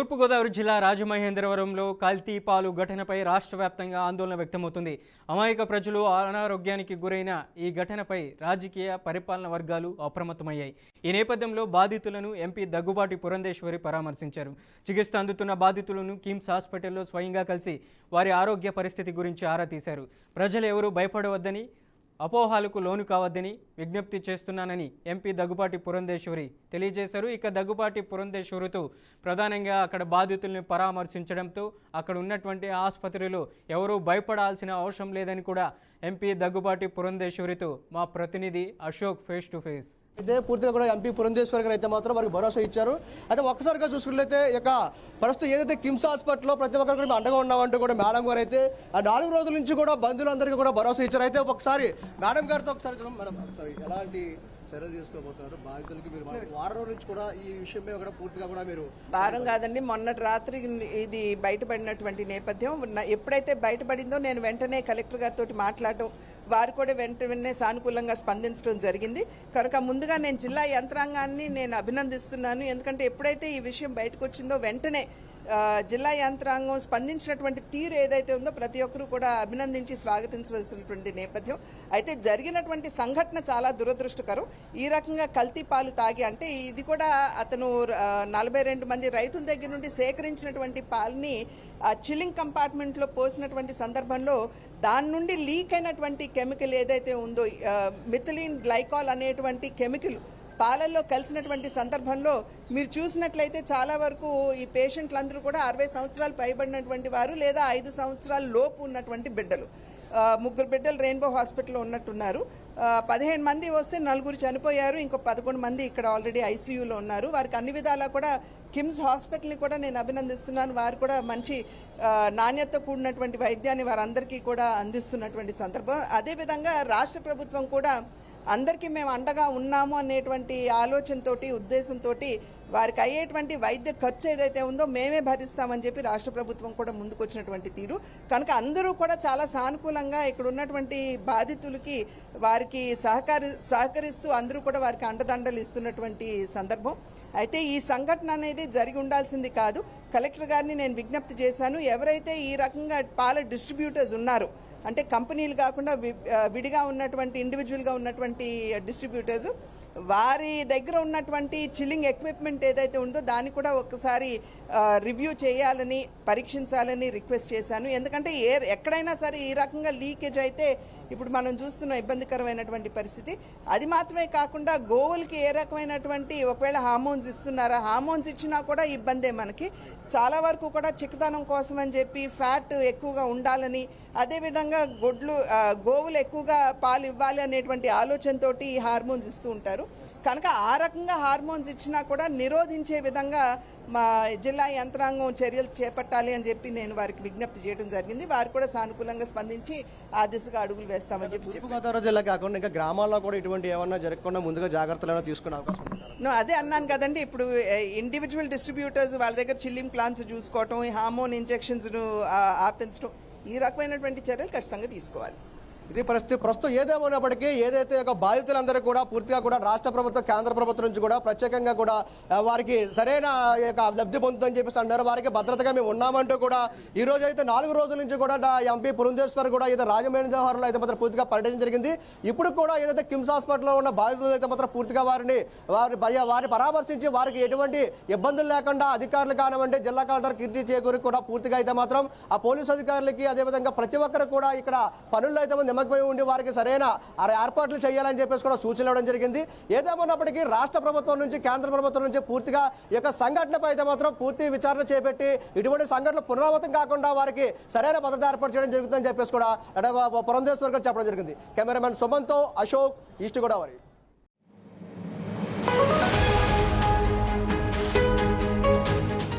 తూర్పుగోదావరి జిల్లా రాజమహేంద్రవరంలో కల్తీ పాలు ఘటనపై రాష్ట్ర వ్యాప్తంగా ఆందోళన వ్యక్తమవుతుంది. అమాయక ప్రజలు అనారోగ్యానికి గురైన ఈ ఘటనపై రాజకీయ పరిపాలన వర్గాలు అప్రమత్తమయ్యాయి. ఈ నేపథ్యంలో బాధితులను ఎంపీ దగ్గుబాటి పురంధేశ్వరి పరామర్శించారు. చికిత్స అందుతున్న బాధితులను కిమ్స్ హాస్పిటల్లో స్వయంగా కలిసి వారి ఆరోగ్య పరిస్థితి గురించి ఆరా తీశారు. ప్రజలు ఎవరూ భయపడవద్దని, అపోహాలకు లోను కావద్దని విజ్ఞప్తి చేస్తున్నానని ఎంపీ దగ్గుబాటి పురంధేశ్వరి తెలియజేశారు. ఇక దగ్గుబాటి పురంధేశ్వరితో ప్రధానంగా అక్కడ బాధితుల్ని పరామర్శించడంతో అక్కడ ఉన్నటువంటి ఆసుపత్రిలో ఎవరూ భయపడాల్సిన అవసరం లేదని కూడా ఎంపీ దగ్గుబాటి పురంధేశ్వరితో మా ప్రతినిధి అశోక్ ఫేస్ టు ఫేస్. అయితే పూర్తిగా కూడా ఎంపీ పురంధేశ్వరి గారు అయితే మాత్రం వారికి భరోసా ఇచ్చారు. అయితే ఒక్కసారిగా చూసుకున్నట్లయితే ఇక ప్రస్తుతం ఏదైతే కిమ్స్ హాస్పిటల్లో ప్రతి ఒక్కరు కూడా అండగా ఉన్నామంటూ కూడా మేడం గారు అయితే ఆ 4 రోజుల నుంచి కూడా బంధువులందరికీ కూడా భరోసా ఇచ్చారు. అయితే ఒకసారి మేడం గారితో ఒకసారి మేడం ఎలాంటి చర్యలు తీసుకోబోతున్నారు బాధితులకి? మీరు వారం రోజుల నుంచి కూడా ఈ విషయమే కూడా పూర్తిగా కూడా మీరు వారం కాదండి, మొన్నటి రాత్రి ఇది బయటపడినటువంటి నేపథ్యం. ఎప్పుడైతే బయటపడిందో నేను వెంటనే కలెక్టర్ గారితో మాట్లాడటం, వారు కూడా వెంటనే సానుకూలంగా స్పందించడం జరిగింది. కనుక ముందుగా నేను జిల్లా యంత్రాంగాన్ని నేను అభినందిస్తున్నాను. ఎందుకంటే ఎప్పుడైతే ఈ విషయం బయటకు వచ్చిందో వెంటనే జిల్లా యంత్రాంగం స్పందించినటువంటి తీరు ఏదైతే ఉందో ప్రతి ఒక్కరూ కూడా అభినందించి స్వాగతించవలసినటువంటి నేపథ్యం. అయితే జరిగినటువంటి సంఘటన చాలా దురదృష్టకరం. ఈ రకంగా కల్తీ పాలు తాగి, అంటే ఇది కూడా అతను 42 మంది రైతుల దగ్గర నుండి సేకరించినటువంటి పాలని చిల్లింగ్ కంపార్ట్మెంట్లో పోసినటువంటి సందర్భంలో దాని నుండి లీక్ అయినటువంటి కెమికల్ ఏదైతే ఉందో మిథిలిన్ గ్లైకాల్ అనేటువంటి కెమికల్ పాలల్లో కలిసినటువంటి సందర్భంలో మీరు చూసినట్లయితే చాలా వరకు ఈ పేషెంట్లందరూ కూడా 60 సంవత్సరాలు పైబడినటువంటి వారు లేదా 5 సంవత్సరాల లోపు ఉన్నటువంటి బిడ్డలు. 3 బిడ్డలు రెయిన్బో హాస్పిటల్లో ఉన్నట్టున్నారు. 15 మంది వస్తే 4 చనిపోయారు. ఇంకో 11 మంది ఇక్కడ ఆల్రెడీ ఐసీయూలో ఉన్నారు. వారికి అన్ని విధాలా కూడా కిమ్స్ హాస్పిటల్ని కూడా నేను అభినందిస్తున్నాను. వారు కూడా మంచి నాణ్యతతో కూడినటువంటి వైద్యాన్ని వారందరికీ కూడా అందిస్తున్నటువంటి సందర్భం. అదేవిధంగా రాష్ట్ర ప్రభుత్వం కూడా అందరికీ మేము అండగా ఉన్నాము అనేటువంటి ఆలోచనతోటి, ఉద్దేశంతో వారికి అయ్యేటువంటి వైద్య ఖర్చు ఏదైతే ఉందో మేమే భరిస్తామని చెప్పి రాష్ట్ర ప్రభుత్వం కూడా ముందుకొచ్చినటువంటి తీరు. కనుక అందరూ కూడా చాలా సానుకూలంగా ఇక్కడ ఉన్నటువంటి బాధితులకి వారికి సహకరిస్తూ అందరూ కూడా వారికి అండదండలు ఇస్తున్నటువంటి సందర్భం. అయితే ఈ సంఘటన అనేది జరిగి ఉండాల్సింది కాదు. కలెక్టర్ గారిని నేను విజ్ఞప్తి చేశాను. ఎవరైతే ఈ రకంగా పాల డిస్ట్రిబ్యూటర్స్ ఉన్నారో, అంటే కంపెనీలు కాకుండా విడిగా ఉన్నటువంటి ఇండివిజువల్గా ఉన్నటువంటి డిస్ట్రిబ్యూటర్స్, వారి దగ్గర ఉన్నటువంటి చిల్లింగ్ ఎక్విప్మెంట్ ఏదైతే ఉందో దాన్ని కూడా ఒకసారి రివ్యూ చేయాలని, పరీక్షించాలని రిక్వెస్ట్ చేశాను. ఎందుకంటే ఎక్కడైనా సరే ఈ రకంగా లీకేజ్ అయితే ఇప్పుడు మనం చూస్తున్న ఇబ్బందికరమైనటువంటి పరిస్థితి. అది మాత్రమే కాకుండా గోవులకి ఏ రకమైనటువంటి ఒకవేళ హార్మోన్స్ ఇస్తున్నారా, హార్మోన్స్ ఇచ్చినా కూడా ఇబ్బందే మనకి. చాలా వరకు కూడా చిక్కదనం కోసం అని చెప్పి ఫ్యాట్ ఎక్కువగా ఉండాలని, అదేవిధంగా గోవులు ఎక్కువగా పాలు ఇవ్వాలి అనేటువంటి ఆలోచనతోటి ఈ హార్మోన్స్ ఇస్తూ ఉంటారు. కనుక ఆ రకంగా హార్మోన్స్ ఇచ్చినా కూడా నిరోధించే విధంగా మా జిల్లా యంత్రాంగం చర్యలు చేపట్టాలి అని చెప్పి నేను వారికి విజ్ఞప్తి చేయడం జరిగింది. వారు కూడా సానుకూలంగా స్పందించి ఆ దిశగా అడుగులు వేస్తామని చెప్పి. తూర్పుగోదావరి జిల్లా కాకుండా ఇంకా గ్రామాల్లో కూడా ఇటువంటి ఏమన్నా జరగకుండా ముందుగా జాగ్రత్తలు తీసుకునే అవకాశం ఉంది? అదే అన్నాను కదండి, ఇప్పుడు ఇండివిజువల్ డిస్ట్రిబ్యూటర్స్ వాళ్ళ దగ్గర చిల్లింగ్ ప్లాంట్స్ చూసుకోవటం, ఈ హార్మోన్ ఇంజెక్షన్స్ను ఆపించడం, ఈ రకమైనటువంటి చర్యలు ఖచ్చితంగా తీసుకోవాలి. ఇది ప్రస్తుతం ఏదేమైనప్పటికీ ఏదైతే ఒక బాధితులందరూ కూడా పూర్తిగా కూడా రాష్ట్ర ప్రభుత్వం, కేంద్ర ప్రభుత్వం నుంచి కూడా ప్రత్యేకంగా కూడా వారికి సరైన లబ్ధి పొందుతుందని చెప్పేసి అన్నారు. వారికి భద్రతగా మేము ఉన్నామంటూ కూడా ఈ రోజు అయితే 4 రోజుల నుంచి కూడా ఎంపీ పురంధేశ్వరి కూడా అయితే రాజమహేంద్రవరంలో అయితే మాత్రం పూర్తిగా పర్యటన జరిగింది. ఇప్పుడు కూడా ఏదైతే కిమ్స్ హాస్పిటల్లో ఉన్న బాధితులు అయితే మాత్రం పూర్తిగా వారిని పరామర్శించి వారికి ఎటువంటి ఇబ్బందులు లేకుండా అధికారులు కానివ్వండి, జిల్లా కలెక్టర్ కీర్తి చేకూరి కూడా పూర్తిగా అయితే మాత్రం ఆ పోలీసు అధికారులకి, అదేవిధంగా ప్రతి ఒక్కరు కూడా ఇక్కడ పనుల్లో అయితే నిమగ్నమై ఉండి వారికి సరైన ఏర్పాట్లు చేయాలని చెప్పేసి కూడా సూచనలు ఇవ్వడం జరిగింది. ఏదేమన్నప్పటికీ రాష్ట్ర ప్రభుత్వం నుంచి, కేంద్ర ప్రభుత్వం నుంచి పూర్తిగా ఈ యొక్క సంఘటనపై అయితే మాత్రం పూర్తి విచారణ చేపట్టి ఇటువంటి సంఘటనలు పునరావృతం కాకుండా వారికి సరైన భద్రత ఏర్పాటు చేయడం జరుగుతుందని చెప్పేసి కూడా పురంధేశ్వరి గారు చెప్పడం జరిగింది. కెమెరామెన్ సుమన్తో అశోక్, ఈస్ట్ గోదావరి.